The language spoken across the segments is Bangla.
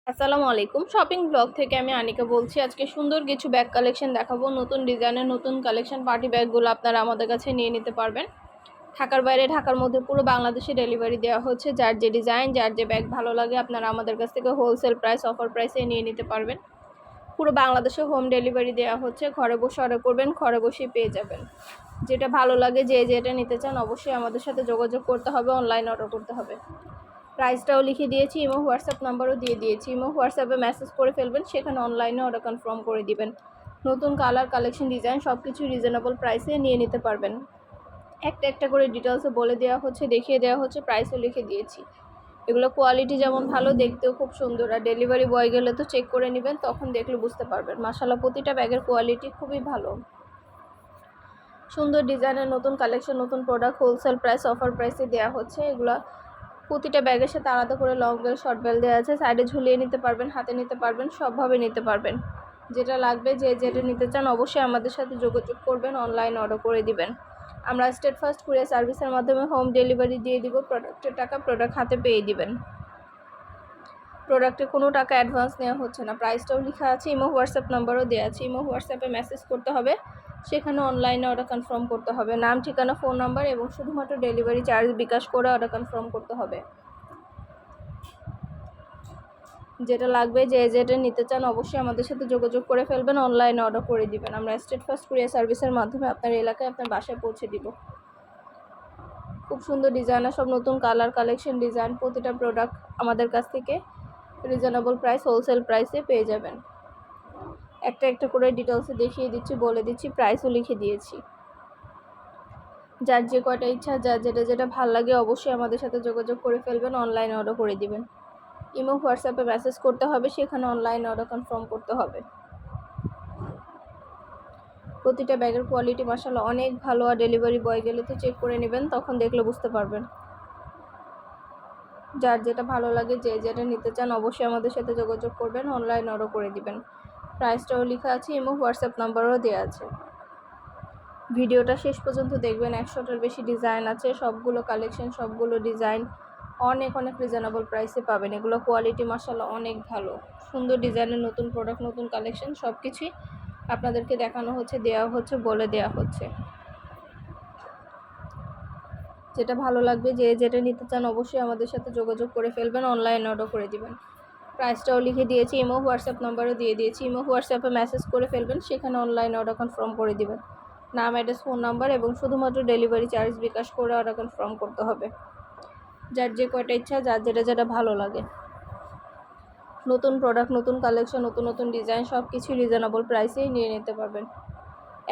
আসসালামু আলাইকুম। শপিং ব্লগ থেকে আমি আনিকা বলছি। আজকে সুন্দর কিছু ব্যাগ কালেকশন দেখাবো। নতুন ডিজাইনের নতুন কালেকশন পার্টি ব্যাগগুলো আপনারা আমাদের কাছে নিয়ে নিতে পারবেন। ঢাকার বাইরে, ঢাকার মধ্যে পুরো বাংলাদেশে ডেলিভারি দেওয়া হচ্ছে। যার যে ডিজাইন, যার যে ব্যাগ ভালো লাগে আপনারা আমাদের কাছ থেকে হোলসেল প্রাইস, অফার প্রাইসে নিয়ে নিতে পারবেন। পুরো বাংলাদেশে হোম ডেলিভারি দেওয়া হচ্ছে। ঘরে বসে অর্ডার করবেন, ঘরে বসেই পেয়ে যাবেন। যেটা ভালো লাগে, যে যেটা নিতে চান অবশ্যই আমাদের সাথে যোগাযোগ করতে হবে, অনলাইন অর্ডার করতে হবে। প্রাইসটাও লিখে দিয়েছি, ইমো হোয়াটসঅ্যাপ নাম্বারও দিয়ে দিয়েছি। ইমো হোয়াটসঅ্যাপে মেসেজ করে ফেলবেন, সেখানে অনলাইনে অর্ডার কনফার্ম করে দিবেন। নতুন কালার, কালেকশন, ডিজাইন সব কিছু রিজনেবল প্রাইসে নিয়ে নিতে পারবেন। একটা একটা করে ডিটেলসে বলে দেওয়া হচ্ছে, দেখিয়ে দেওয়া হচ্ছে, প্রাইসও লিখে দিয়েছি। এগুলো কোয়ালিটি যেমন ভালো, দেখতেও খুব সুন্দর। আর ডেলিভারি বয় গেলে তো চেক করে নেবেন, তখন দেখলে বুঝতে পারবেন। মাশাআল্লাহ, প্রতিটা ব্যাগের কোয়ালিটি খুবই ভালো। সুন্দর ডিজাইনের নতুন কালেকশন, নতুন প্রোডাক্ট হোলসেল প্রাইস, অফার প্রাইসে দেওয়া হচ্ছে। এগুলো প্রতিটা ব্যাগের সাথে আলাদা করে লং বেল, শর্ট বেল দেওয়া আছে। সাইডে ঝুলিয়ে নিতে পারবেন, হাতে নিতে পারবেন, সবভাবে নিতে পারবেন। যেটা লাগবে, যে যেটা নিতে চান অবশ্যই আমাদের সাথে যোগাযোগ করবেন, অনলাইন অর্ডার করে দিবেন। আমরা স্টেট ফার্স্ট কুরিয়ার সার্ভিসের মাধ্যমে হোম ডেলিভারি দিয়ে দিব। প্রোডাক্টের টাকা প্রোডাক্ট হাতে পেয়ে দিবেন। প্রোডাক্টে কোনো টাকা অ্যাডভান্স নেওয়া হচ্ছে না। প্রাইসটাও লেখা আছে, ইমো হোয়াটসঅ্যাপ নাম্বারও দেওয়া আছে। ইমো হোয়াটসঅ্যাপে মেসেজ করতে হবে, সেখানে অনলাইনে অর্ডার কনফার্ম করতে হবে। নাম, ঠিকানা, ফোন নাম্বার এবং শুধুমাত্র ডেলিভারি চার্জ বিকাশ করে অর্ডার কনফার্ম করতে হবে। যেটা লাগবে, যে যেটা নিতে চান অবশ্যই আমাদের সাথে যোগাযোগ করে ফেলবেন, অনলাইনে অর্ডার করে দিবেন। আমরা স্টেট ফার্স্ট কুরিয়ার সার্ভিসের মাধ্যমে আপনার এলাকায়, আপনার বাসায় পৌঁছে দিব। খুব সুন্দর ডিজাইনার সব নতুন কালার, কালেকশন, ডিজাইন, প্রতিটা প্রোডাক্ট আমাদের কাছ থেকে রিজনেবল প্রাইস, হোলসেল প্রাইসে পেয়ে যাবেন। একটা একটা করে ডিটেলসে দেখিয়ে দিচ্ছি, বলে দিচ্ছি, প্রাইসও লিখে দিয়েছি। যার যে কয়টা ইচ্ছা, যার যেটা যেটা ভালো লাগে অবশ্যই আমাদের সাথে যোগাযোগ করে ফেলবেন, অনলাইনে অর্ডার করে দিবেন। ইমো হোয়াটসঅ্যাপে মেসেজ করতে হবে, সেখানে অনলাইনে অর্ডার কনফার্ম করতে হবে। প্রতিটা ব্যাগের কোয়ালিটি মাশাআল্লাহ অনেক ভালো। আর ডেলিভারি বয় গেলে তো চেক করে নেবেন, তখন দেখলে বুঝতে পারবেন। যার যেটা ভালো লাগে, যে যেটা নিতে চান অবশ্যই আমাদের সাথে যোগাযোগ করবেন, অনলাইন অর্ডার করে দিবেন। প্রাইসটাও লেখা আছে, ইমো হোয়াটসঅ্যাপ নাম্বারও দেওয়া আছে। ভিডিওটা শেষ পর্যন্ত দেখবেন। 100টার বেশি ডিজাইন আছে, সবগুলো কালেকশন, সবগুলো ডিজাইন অনেক অনেক রিজনেবল প্রাইসে পাবেন। এগুলো কোয়ালিটি মাশাআল্লাহ অনেক ভালো। সুন্দর ডিজাইনের নতুন প্রোডাক্ট, নতুন কালেকশন সব কিছুই আপনাদেরকে দেখানো হচ্ছে, দেওয়া হচ্ছে, বলে দেওয়া হচ্ছে। যেটা ভালো লাগবে, যে যেটা নিতে চান অবশ্যই আমাদের সাথে যোগাযোগ করে ফেলবেন, অনলাইন অর্ডার করে দিবেন। প্রাইসটাও লিখে দিয়েছি, ইমো হোয়াটসঅ্যাপ নাম্বারও দিয়ে দিয়েছি। ইমো হোয়াটসঅ্যাপে মেসেজ করে ফেলবেন, সেখানে অনলাইন অর্ডার কনফার্ম করে দিবেন। নাম, অ্যাড্রেস, ফোন নাম্বার এবং শুধুমাত্র ডেলিভারি চার্জ বিকাশ করে অর্ডার কনফার্ম করতে হবে। যার যে কয়টা ইচ্ছা, যার যেটা যেটা ভালো লাগে। নতুন প্রোডাক্ট, নতুন কালেকশন, নতুন নতুন ডিজাইন সব কিছু রিজনেবল প্রাইসেই নিয়ে নিতে পারবেন।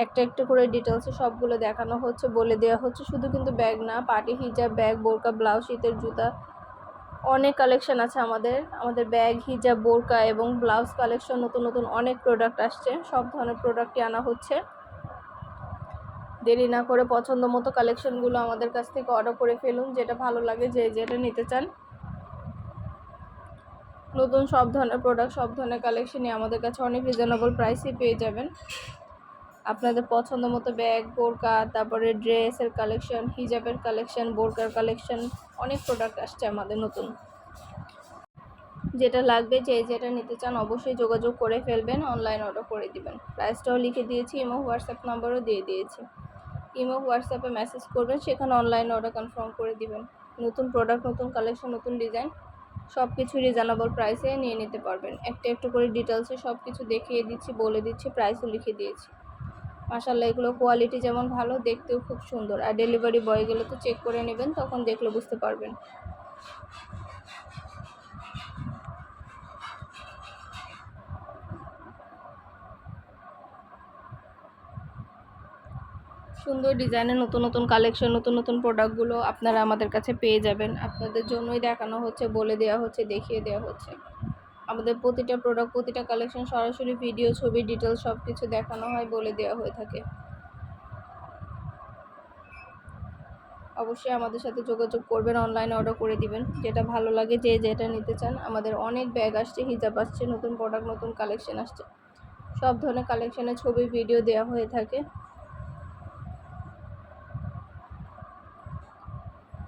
একটা একটা করে ডিটেলসে সবগুলো দেখানো হচ্ছে, বলে দেওয়া হচ্ছে। শুধু কিন্তু ব্যাগ না, পার্টি হিজাব, ব্যাগ, বোরকা, ব্লাউজ, শীতের জুতা, অনেক কালেকশন আছে আমাদের ব্যাগ, হিজাব, বোরকা এবং ব্লাউজ কালেকশন, নতুন নতুন অনেক প্রোডাক্ট আসছে। সব ধরনের প্রোডাক্টই আনা হচ্ছে। দেরি না করে পছন্দ মতো কালেকশনগুলো আমাদের কাছ থেকে অর্ডার করে ফেলুন। যেটা ভালো লাগে, যে যেটা নিতে চান। নতুন সব ধরনের প্রোডাক্ট, সব ধরনের কালেকশনই আমাদের কাছে অনেক রিজনেবল প্রাইসে পেয়ে যাবেন। আপনাদের পছন্দ মতো ব্যাগ, বোরকা, তারপরে ড্রেসের কালেকশন, হিজাবের কালেকশন, বোরকার কালেকশন, অনেক প্রোডাক্ট আসছে আমাদের নতুন। যেটা লাগবে, যে যেটা নিতে চান অবশ্যই যোগাযোগ করে ফেলবেন, অনলাইন অর্ডার করে দিবেন। প্রাইসটাও লিখে দিয়েছি, ইমো হোয়াটসঅ্যাপ নাম্বারও দিয়ে দিয়েছি। ইমো হোয়াটসঅ্যাপে মেসেজ করবেন, সেখানে অনলাইন অর্ডার কনফার্ম করে দিবেন। নতুন প্রোডাক্ট, নতুন কালেকশন, নতুন ডিজাইন সব কিছু রিজনেবল প্রাইসে নিয়ে নিতে পারবেন। একটা একটু করে ডিটেলসে সব কিছু দেখিয়ে দিচ্ছি, বলে দিচ্ছি, প্রাইসও লিখে দিয়েছি। মাশাআল্লাহ, এগুলো কোয়ালিটি যেমন ভালো, দেখতেও খুব সুন্দর। আর ডেলিভারি বয় গেলে তো চেক করে নেবেন, তখন দেখলে বুঝতে পারবেন। সুন্দর ডিজাইনের নতুন নতুন কালেকশন, নতুন নতুন প্রোডাক্টগুলো আপনারা আমাদের কাছে পেয়ে যাবেন। আপনাদের জন্যই দেখানো হচ্ছে, বলে দেওয়া হচ্ছে, দেখিয়ে দেওয়া হচ্ছে। আমাদের প্রতিটা প্রোডাক্ট, প্রতিটা কালেকশন সরাসরি ভিডিও, ছবি, ডিটেলস সব কিছু দেখানো হয়, বলে দেওয়া হয়ে থাকে। অবশ্যই আমাদের সাথে যোগাযোগ করবেন, অনলাইনে অর্ডার করে দিবেন। যেটা ভালো লাগে, যে যেটা নিতে চান। আমাদের অনেক ব্যাগ আসছে, হিজাব আসছে, নতুন প্রোডাক্ট, নতুন কালেকশন আসছে। সব ধরনের কালেকশনের ছবি, ভিডিও দেওয়া হয়ে থাকে।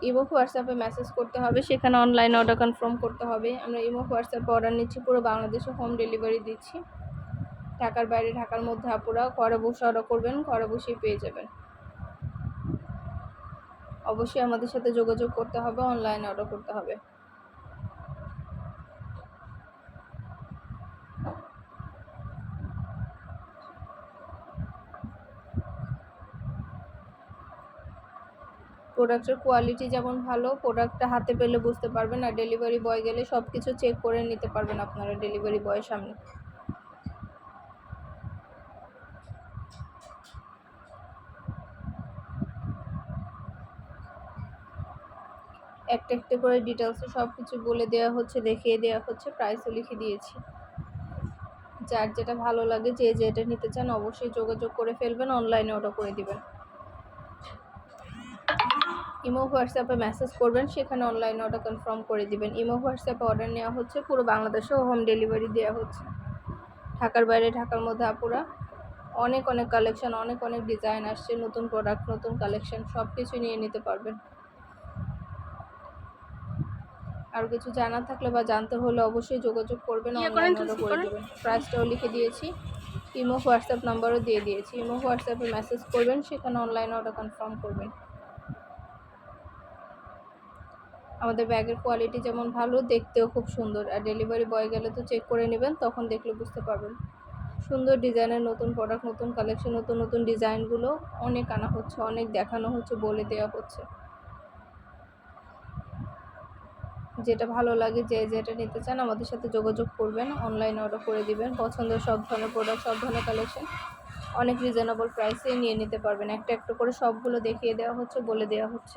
ইমো হোয়াটসঅ্যাপে মেসেজ করতে হবে, সেখানে অনলাইন অর্ডার কনফার্ম করতে হবে। আমরা ইমো হোয়াটসঅ্যাপে অর্ডার নিচ্ছি, পুরো বাংলাদেশে হোম ডেলিভারি দিচ্ছি। ঢাকার বাইরে ঢাকার মধ্যে আপুরা ঘরে বসে অর্ডার করবেন, ঘরে বসেই পেয়ে যাবেন। অবশ্যই আমাদের সাথে যোগাযোগ করতে হবে, অনলাইনে অর্ডার করতে হবে। প্রোডাক্টের কোয়ালিটি যেমন ভালো, প্রোডাক্টটা হাতে পেলে বুঝতে পারবেন, আর ডেলিভারি বয় গেলে সব কিছু চেক করে নিতে পারবেন আপনারা ডেলিভারি বয়ের সামনে। একটা একটা করে ডিটেলসে সব কিছু বলে দেওয়া হচ্ছে, দেখিয়ে দেওয়া হচ্ছে, প্রাইসও লিখে দিয়েছি। যার যেটা ভালো লাগে, যে যেটা নিতে চান অবশ্যই যোগাযোগ করে ফেলবেন, অনলাইনে অর্ডার করে দিবেন। ইমো হোয়াটসঅ্যাপে মেসেজ করবেন, সেখানে অনলাইনে অর্ডার কনফার্ম করে দিবেন। ইমো হোয়াটসঅ্যাপে অর্ডার নেওয়া হচ্ছে, পুরো বাংলাদেশেও হোম ডেলিভারি দেওয়া হচ্ছে। ঢাকার বাইরে ঢাকার মধ্যে আপুরা অনেক অনেক কালেকশন, অনেক অনেক ডিজাইন আসছে, নতুন প্রোডাক্ট, নতুন কালেকশন সব কিছু নিয়ে নিতে পারবেন। আর কিছু জানার থাকলে বা জানতে হলে অবশ্যই যোগাযোগ করবেন, অনলাইন অর্ডার করে দেবেন। প্রাইসটাও লিখে দিয়েছি, ইমো হোয়াটসঅ্যাপ নাম্বারও দিয়ে দিয়েছি। ইমো হোয়াটসঅ্যাপে মেসেজ করবেন, সেখানে অনলাইন অর্ডার কনফার্ম করবেন। আমাদের ব্যাগের কোয়ালিটি যেমন ভালো, দেখতেও খুব সুন্দর, আর ডেলিভারি বয় গেলে তো চেক করে নেবেন, তখন দেখলে বুঝতে পারবেন। সুন্দর ডিজাইনের নতুন প্রোডাক্ট, নতুন কালেকশন, নতুন নতুন ডিজাইনগুলো অনেক আনা হচ্ছে, অনেক দেখানো হচ্ছে, বলে দেওয়া হচ্ছে। যেটা ভালো লাগে, যে যেটা নিতে চান আমাদের সাথে যোগাযোগ করবেন, অনলাইনে অর্ডার করে দিবেন। পছন্দের সব ধরনের প্রোডাক্ট, সব ধরনের কালেকশন অনেক রিজনেবল প্রাইসে নিয়ে নিতে পারবেন। একটা একটা করে সবগুলো দেখিয়ে দেওয়া হচ্ছে, বলে দেওয়া হচ্ছে।